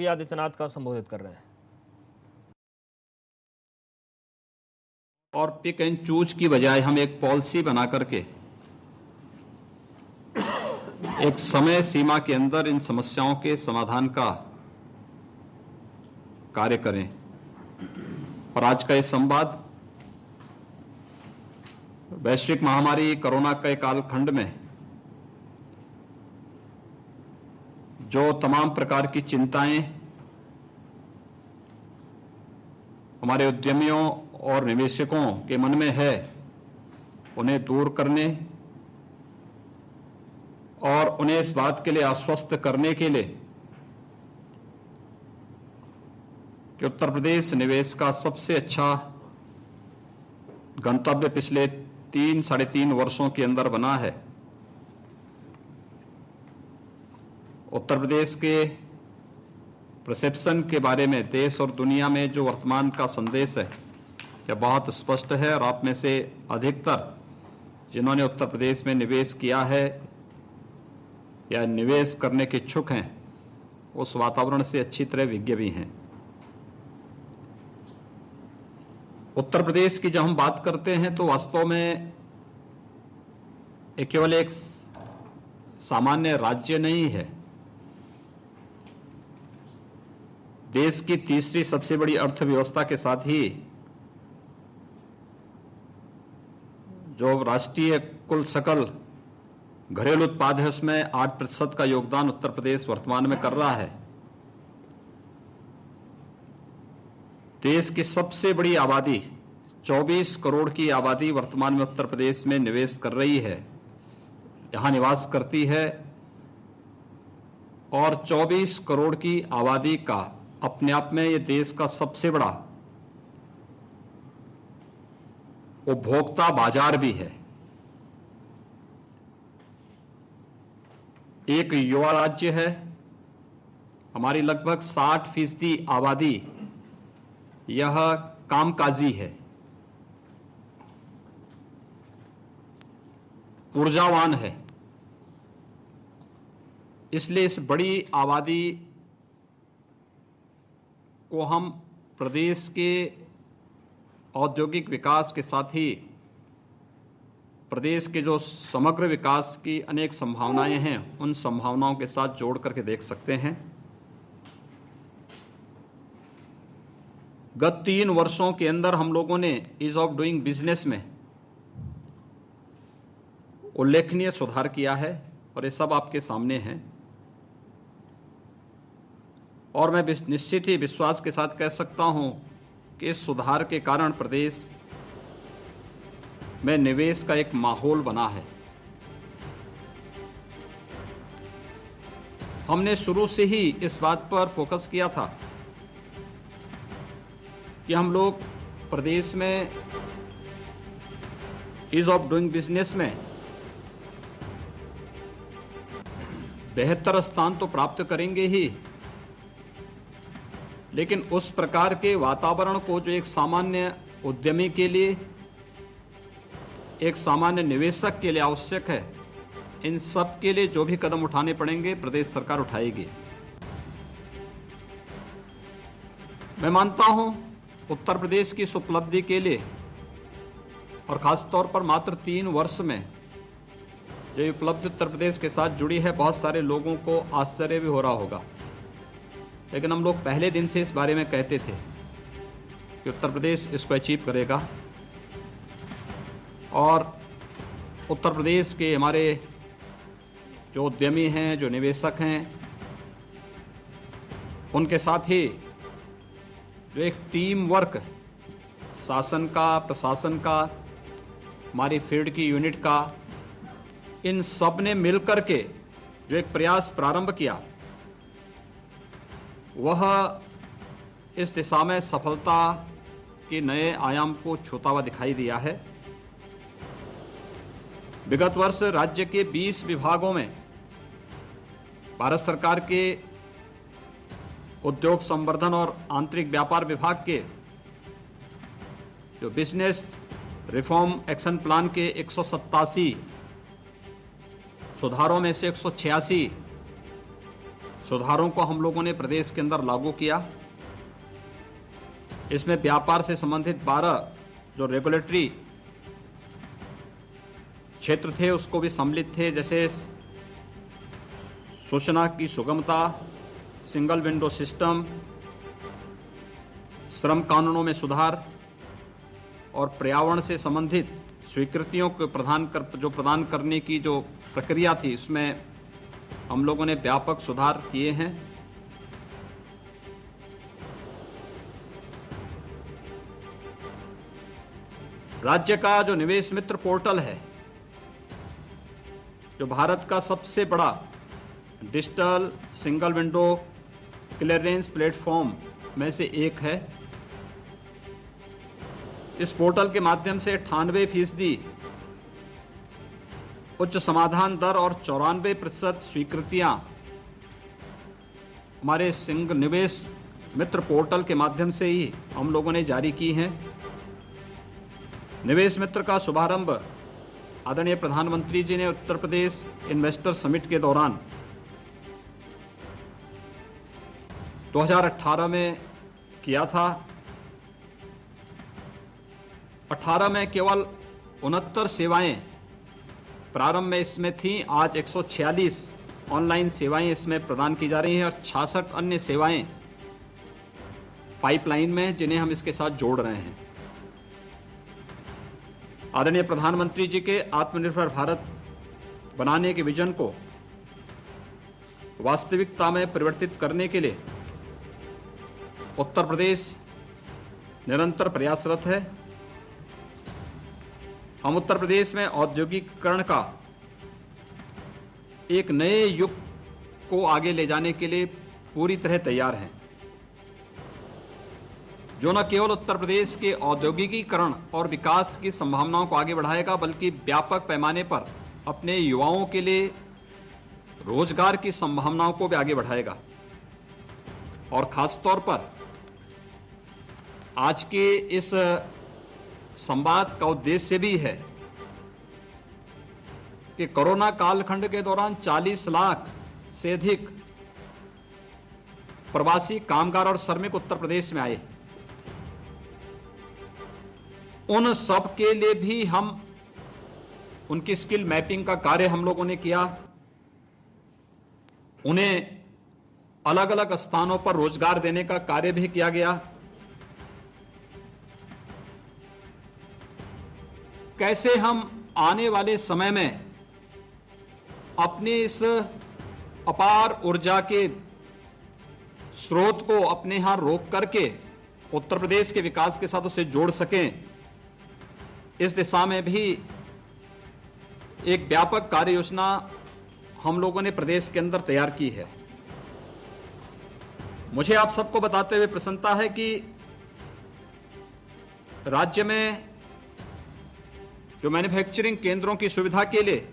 योगी आदित्यनाथ का संबोधित कर रहे हैं। और पिक एंड चूज की बजाय हम एक पॉलिसी बना करके एक समय सीमा के अंदर इन समस्याओं के समाधान का कार्य करें। और आज का ये संवाद वैश्विक महामारी कोरोना के कालखंड में जो तमाम प्रकार की चिंताएं हमारे उद्यमियों और निवेशकों के मन में है, उन्हें दूर करने और उन्हें इस बात के लिए आश्वस्त करने के लिए कि उत्तर प्रदेश निवेश का सबसे अच्छा गंतव्य पिछले 3-3.5 वर्षों के अंदर बना है। उत्तर प्रदेश के परसेप्शन के बारे में देश और दुनिया में जो वर्तमान का संदेश है यह बहुत स्पष्ट है और आप में से अधिकतर जिन्होंने उत्तर प्रदेश में निवेश किया है या निवेश करने के इच्छुक हैं उस वातावरण से अच्छी तरह विज्ञ भी हैं। उत्तर प्रदेश की जब हम बात करते हैं तो वास्तव में केवल एक सामान्य राज्य नहीं है, देश की तीसरी सबसे बड़ी अर्थव्यवस्था के साथ ही जो राष्ट्रीय कुल सकल घरेलू उत्पाद है उसमें 8% का योगदान उत्तर प्रदेश वर्तमान में कर रहा है। देश की सबसे बड़ी आबादी 24 करोड़ की आबादी वर्तमान में उत्तर प्रदेश में निवेश कर रही है, यहां निवास करती है और 24 करोड़ की आबादी का अपने आप में ये देश का सबसे बड़ा उपभोक्ता बाजार भी है। एक युवा राज्य है, हमारी लगभग 60% आबादी यह कामकाजी है, ऊर्जावान है। इसलिए इस बड़ी आबादी को हम प्रदेश के औद्योगिक विकास के साथ ही प्रदेश के जो समग्र विकास की अनेक संभावनाएं हैं उन संभावनाओं के साथ जोड़ करके देख सकते हैं। गत 3 वर्षों के अंदर हम लोगों ने ईज ऑफ डूइंग बिजनेस में उल्लेखनीय सुधार किया है और ये सब आपके सामने हैं। और मैं निश्चित ही विश्वास के साथ कह सकता हूं कि इस सुधार के कारण प्रदेश में निवेश का एक माहौल बना है। हमने शुरू से ही इस बात पर फोकस किया था कि हम लोग प्रदेश में ईज ऑफ डूइंग बिजनेस में बेहतर स्थान तो प्राप्त करेंगे ही, लेकिन उस प्रकार के वातावरण को जो एक सामान्य उद्यमी के लिए, एक सामान्य निवेशक के लिए आवश्यक है, इन सब के लिए जो भी कदम उठाने पड़ेंगे प्रदेश सरकार उठाएगी। मैं मानता हूं उत्तर प्रदेश की इस उपलब्धि के लिए और खास तौर पर मात्र 3 वर्ष में जो उपलब्धि उत्तर प्रदेश के साथ जुड़ी है, बहुत सारे लोगों को आश्चर्य भी हो रहा होगा, लेकिन हम लोग पहले दिन से इस बारे में कहते थे कि उत्तर प्रदेश इसको अचीव करेगा। और उत्तर प्रदेश के हमारे जो उद्यमी हैं, जो निवेशक हैं, उनके साथ ही जो एक टीम वर्क शासन का, प्रशासन का, हमारी फील्ड की यूनिट का, इन सब ने मिलकर के जो एक प्रयास प्रारंभ किया वह इस दिशा में सफलता के नए आयाम को छूता हुआ दिखाई दिया है। विगत वर्ष राज्य के 20 विभागों में भारत सरकार के उद्योग संवर्धन और आंतरिक व्यापार विभाग के जो बिजनेस रिफॉर्म एक्शन प्लान के 187 सुधारों में से 186 सुधारों को हम लोगों ने प्रदेश के अंदर लागू किया। इसमें व्यापार से संबंधित 12 जो रेगुलेटरी क्षेत्र थे उसको भी सम्मिलित थे, जैसे सूचना की सुगमता, सिंगल विंडो सिस्टम, श्रम कानूनों में सुधार और पर्यावरण से संबंधित स्वीकृतियों को प्रदान करने की जो प्रक्रिया थी उसमें हम लोगों ने व्यापक सुधार किए हैं। राज्य का जो निवेश मित्र पोर्टल है, जो भारत का सबसे बड़ा digital single window clearance platform में से एक है, इस पोर्टल के माध्यम से 98% उच्च समाधान दर और 94% स्वीकृतियां हमारे निवेश मित्र पोर्टल के माध्यम से ही हम लोगों ने जारी की हैं। निवेश मित्र का शुभारंभ आदरणीय प्रधानमंत्री जी ने उत्तर प्रदेश इन्वेस्टर समिट के दौरान 2018 में किया था। 18 में केवल 69 सेवाएं प्रारंभ में इसमें थीं, आज 146 ऑनलाइन सेवाएं इसमें प्रदान की जा रही हैं और 66 अन्य सेवाएं पाइपलाइन में, जिन्हें हम इसके साथ जोड़ रहे हैं। आदरणीय प्रधानमंत्री जी के आत्मनिर्भर भारत बनाने के विजन को वास्तविकता में परिवर्तित करने के लिए उत्तर प्रदेश निरंतर प्रयासरत है। हम उत्तर प्रदेश में औद्योगिकीकरण का एक नए युग को आगे ले जाने के लिए पूरी तरह तैयार हैं, जो न केवल उत्तर प्रदेश के औद्योगिकीकरण और विकास की संभावनाओं को आगे बढ़ाएगा, बल्कि व्यापक पैमाने पर अपने युवाओं के लिए रोजगार की संभावनाओं को भी आगे बढ़ाएगा। और खासतौर पर आज के इस संवाद का उद्देश्य भी है कि कोरोना कालखंड के दौरान 40 लाख से अधिक प्रवासी कामगार और श्रमिक उत्तर प्रदेश में आए। उन सब के लिए भी हम उनकी स्किल मैपिंग का कार्य हम लोगों ने किया। उन्हें अलग अलग स्थानों पर रोजगार देने का कार्य भी किया गया। कैसे हम आने वाले समय में अपनी इस अपार ऊर्जा के स्रोत को अपने यहां रोक करके उत्तर प्रदेश के विकास के साथ उसे जोड़ सकें, इस दिशा में भी एक व्यापक कार्य योजना हम लोगों ने प्रदेश के अंदर तैयार की है। मुझे आप सबको बताते हुए प्रसन्नता है कि राज्य में जो मैन्युफैक्चरिंग केंद्रों की सुविधा के लिए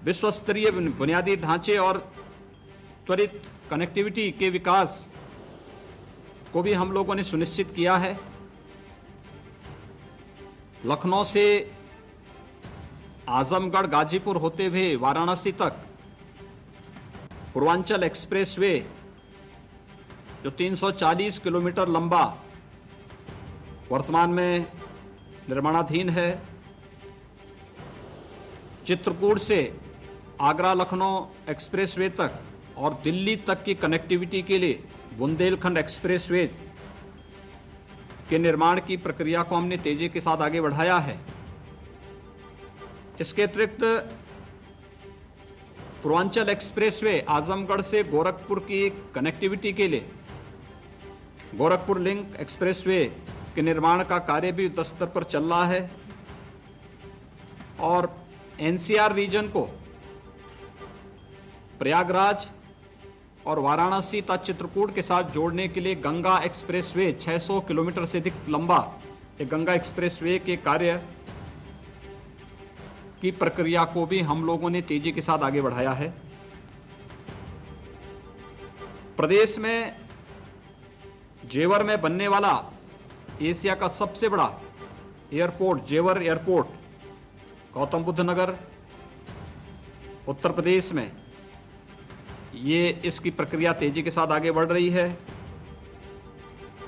विश्व स्तरीय बुनियादी ढांचे और त्वरित कनेक्टिविटी के विकास को भी हम लोगों ने सुनिश्चित किया है। लखनऊ से आजमगढ़ गाजीपुर होते हुए वाराणसी तक पूर्वांचल एक्सप्रेसवे जो 340 किलोमीटर लंबा वर्तमान में निर्माणाधीन है। चित्रकूट से आगरा लखनऊ एक्सप्रेसवे तक और दिल्ली तक की कनेक्टिविटी के लिए बुंदेलखंड एक्सप्रेसवे के निर्माण की प्रक्रिया को हमने तेजी के साथ आगे बढ़ाया है। इसके अतिरिक्त पूर्वांचल एक्सप्रेसवे आजमगढ़ से गोरखपुर की कनेक्टिविटी के लिए गोरखपुर लिंक एक्सप्रेसवे के निर्माण का कार्य भी युद्ध स्तर पर चल रहा है और एनसीआर रीजन को प्रयागराज और वाराणसी तथा चित्रकूट के साथ जोड़ने के लिए गंगा एक्सप्रेसवे 600 किलोमीटर से अधिक लंबा एक गंगा एक्सप्रेसवे के कार्य की प्रक्रिया को भी हम लोगों ने तेजी के साथ आगे बढ़ाया है। प्रदेश में जेवर में बनने वाला एशिया का सबसे बड़ा एयरपोर्ट जेवर एयरपोर्ट गौतम बुद्ध नगर उत्तर प्रदेश में, ये इसकी प्रक्रिया तेजी के साथ आगे बढ़ रही है।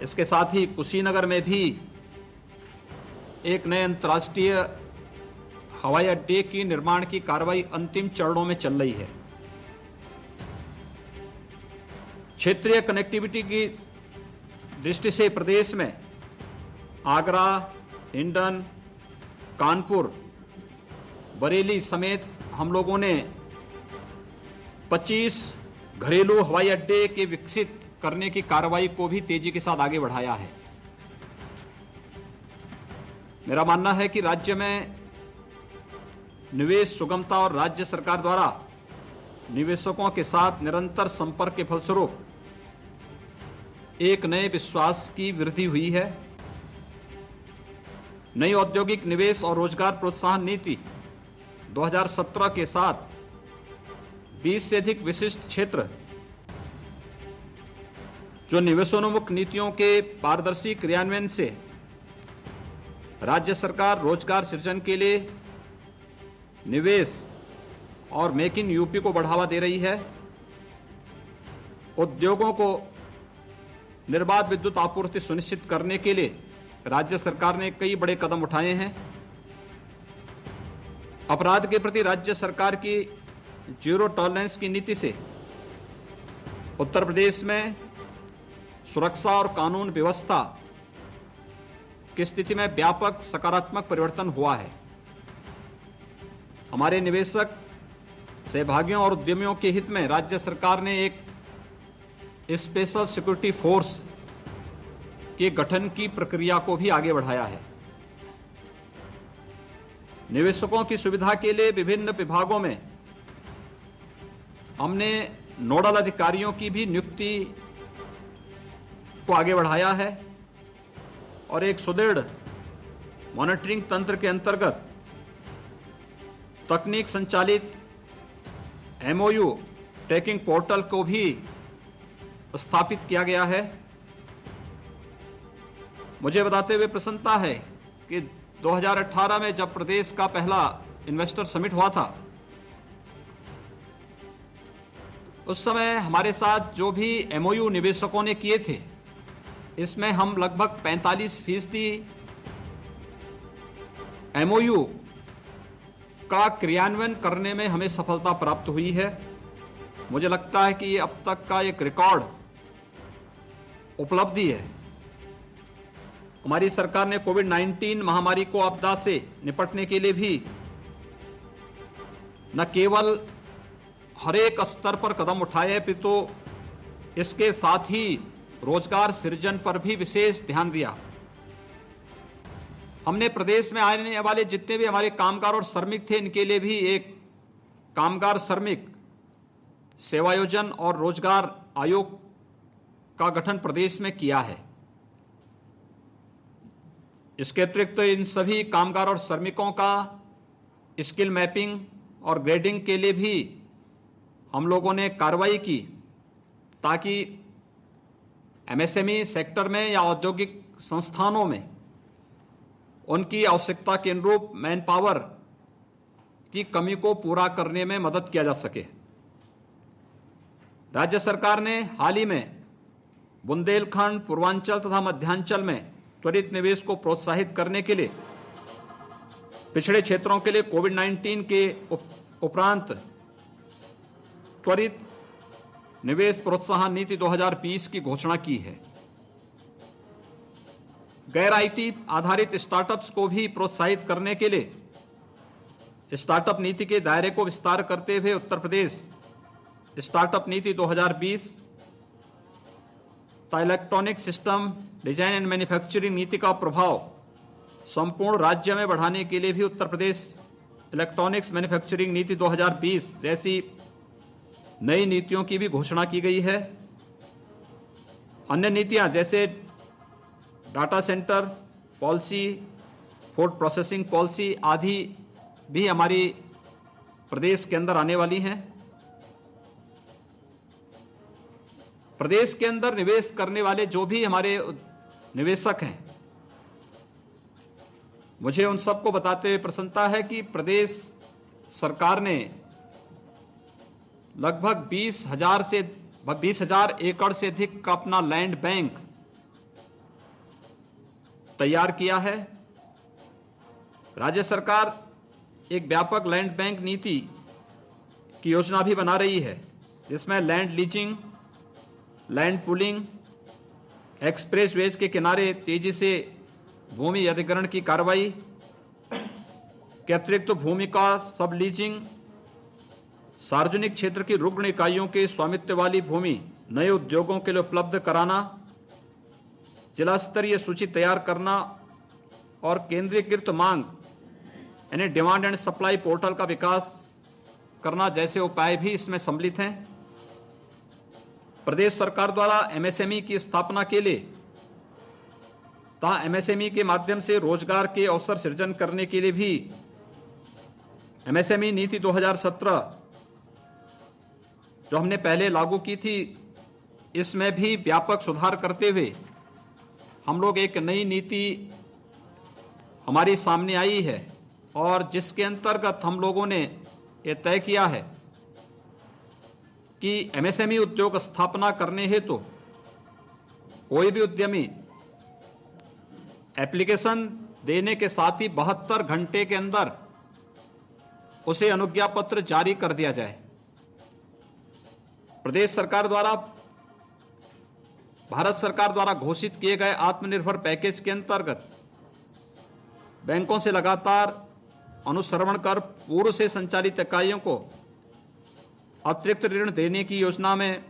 इसके साथ ही कुशीनगर में भी एक नए अंतर्राष्ट्रीय हवाई अड्डे की निर्माण की कार्रवाई अंतिम चरणों में चल रही है। क्षेत्रीय कनेक्टिविटी की दृष्टि से प्रदेश में आगरा, हिंडन, कानपुर, बरेली समेत हम लोगों ने 25 घरेलू हवाई अड्डे के विकसित करने की कार्रवाई को भी तेजी के साथ आगे बढ़ाया है। मेरा मानना है कि राज्य में निवेश सुगमता और राज्य सरकार द्वारा निवेशकों के साथ निरंतर संपर्क के फलस्वरूप एक नए विश्वास की वृद्धि हुई है। नई औद्योगिक निवेश और रोजगार प्रोत्साहन नीति 2017 के साथ 20 से अधिक विशिष्ट क्षेत्र जो निवेशोन्मुख नीतियों के पारदर्शी क्रियान्वयन से राज्य सरकार रोजगार सृजन के लिए निवेश और मेक इन यूपी को बढ़ावा दे रही है। उद्योगों को निर्बाध विद्युत आपूर्ति सुनिश्चित करने के लिए राज्य सरकार ने कई बड़े कदम उठाए हैं। अपराध के प्रति राज्य सरकार की जीरो टॉलरेंस की नीति से उत्तर प्रदेश में सुरक्षा और कानून व्यवस्था की स्थिति में व्यापक सकारात्मक परिवर्तन हुआ है। हमारे निवेशक, सहभागियों और उद्यमियों के हित में राज्य सरकार ने एक स्पेशल सिक्योरिटी फोर्स के गठन की प्रक्रिया को भी आगे बढ़ाया है। निवेशकों की सुविधा के लिए विभिन्न विभागों में हमने नोडल अधिकारियों की भी नियुक्ति को आगे बढ़ाया है और एक सुदृढ़ मॉनिटरिंग तंत्र के अंतर्गत तकनीक संचालित MOU ट्रैकिंग पोर्टल को भी स्थापित किया गया है। मुझे बताते हुए प्रसन्नता है कि 2018 में जब प्रदेश का पहला इन्वेस्टर समिट हुआ था, उस समय हमारे साथ जो भी MOU निवेशकों ने किए थे, इसमें हम लगभग 45% MOU का क्रियान्वयन करने में हमें सफलता प्राप्त हुई है। मुझे लगता है कि ये अब तक का एक रिकॉर्ड उपलब्धि है। हमारी सरकार ने कोविड-19 महामारी को आपदा से निपटने के लिए भी न केवल हर एक स्तर पर कदम उठाए, तो इसके साथ ही रोजगार सृजन पर भी विशेष ध्यान दिया। हमने प्रदेश में आने वाले जितने भी हमारे कामगार और श्रमिक थे, इनके लिए भी एक कामगार श्रमिक सेवायोजन और रोजगार आयोग का गठन प्रदेश में किया है। इसके अतिरिक्त इन सभी कामगार और श्रमिकों का स्किल मैपिंग और ग्रेडिंग के लिए भी हम लोगों ने कार्रवाई की, ताकि MSME सेक्टर में या औद्योगिक संस्थानों में उनकी आवश्यकता के अनुरूप मैन पावर की कमी को पूरा करने में मदद किया जा सके। राज्य सरकार ने हाल ही में बुंदेलखंड, पूर्वांचल तथा मध्यांचल में त्वरित निवेश को प्रोत्साहित करने के लिए पिछड़े क्षेत्रों के लिए कोविड-19 के उपरांत त्वरित निवेश प्रोत्साहन नीति 2020 की घोषणा की है। गैर IT आधारित स्टार्टअप्स को भी प्रोत्साहित करने के लिए स्टार्टअप नीति के दायरे को विस्तार करते हुए उत्तर प्रदेश स्टार्टअप नीति 2020 तथा electronic system design and manufacturing नीति का प्रभाव संपूर्ण राज्य में बढ़ाने के लिए भी उत्तर प्रदेश इलेक्ट्रॉनिक्स मैन्युफैक्चरिंग नीति 2020 जैसी नई नीतियों की भी घोषणा की गई है। अन्य नीतियां जैसे data centre policy, food processing policy आदि भी हमारी प्रदेश के अंदर आने वाली हैं। प्रदेश के अंदर निवेश करने वाले जो भी हमारे निवेशक हैं, मुझे उन सबको बताते हुए प्रसन्नता है कि प्रदेश सरकार ने लगभग 20,000 एकड़ से अधिक का अपना लैंड बैंक तैयार किया है। राज्य सरकार एक व्यापक लैंड बैंक नीति की योजना भी बना रही है, जिसमें land leasing, land pooling, expressways के किनारे तेजी से भूमि अधिग्रहण की कार्रवाई के अतिरिक्त भूमि का सब लीजिंग, सार्वजनिक क्षेत्र की रुग्ण इकाइयों के स्वामित्व वाली भूमि नए उद्योगों के लिए उपलब्ध कराना, जिला स्तरीय सूची तैयार करना और केंद्रीकृत मांग यानी डिमांड एंड सप्लाई पोर्टल का विकास करना जैसे उपाय भी इसमें सम्मिलित हैं। प्रदेश सरकार द्वारा एमएसएमई की स्थापना के लिए तथा एमएसएमई के माध्यम से रोजगार के अवसर सृजन करने के लिए भी एमएसएमई नीति 2017 जो हमने पहले लागू की थी, इसमें भी व्यापक सुधार करते हुए हम लोग एक नई नीति हमारी सामने आई है और जिसके अंतर्गत हम लोगों ने ये तय किया है कि एमएसएमई उद्योग स्थापना करने हेतु कोई भी उद्यमी एप्लीकेशन देने के साथ ही 72 घंटे के अंदर उसे अनुज्ञा पत्र जारी कर दिया जाए। प्रदेश सरकार द्वारा भारत सरकार द्वारा घोषित किए गए आत्मनिर्भर पैकेज के अंतर्गत बैंकों से लगातार अनुश्रवण कर पूर्व से संचालित इकाइयों को अतिरिक्त ऋण देने की योजना में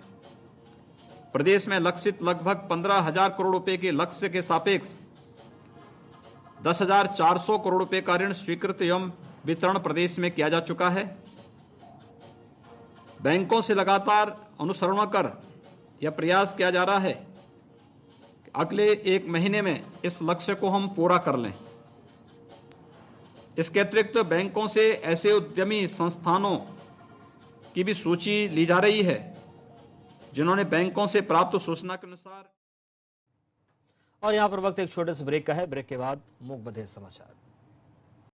प्रदेश में लक्षित लगभग 15,000 करोड़ रुपए के लक्ष्य के सापेक्ष 10,400 करोड़ रुपए का ऋण स्वीकृत एवं वितरण प्रदेश में किया जा चुका है। बैंकों से लगातार अनुश्रवण कर यह प्रयास किया जा रहा है कि अगले 1 महीने में इस लक्ष्य को हम पूरा कर लें। इसके अतिरिक्त बैंकों से ऐसे उद्यमी संस्थानों की भी सूची ली जा रही है जिन्होंने बैंकों से प्राप्त सूचना के अनुसार। और यहाँ पर वक्त एक छोटे से ब्रेक का है। ब्रेक के बाद मूक बधिर समाचार।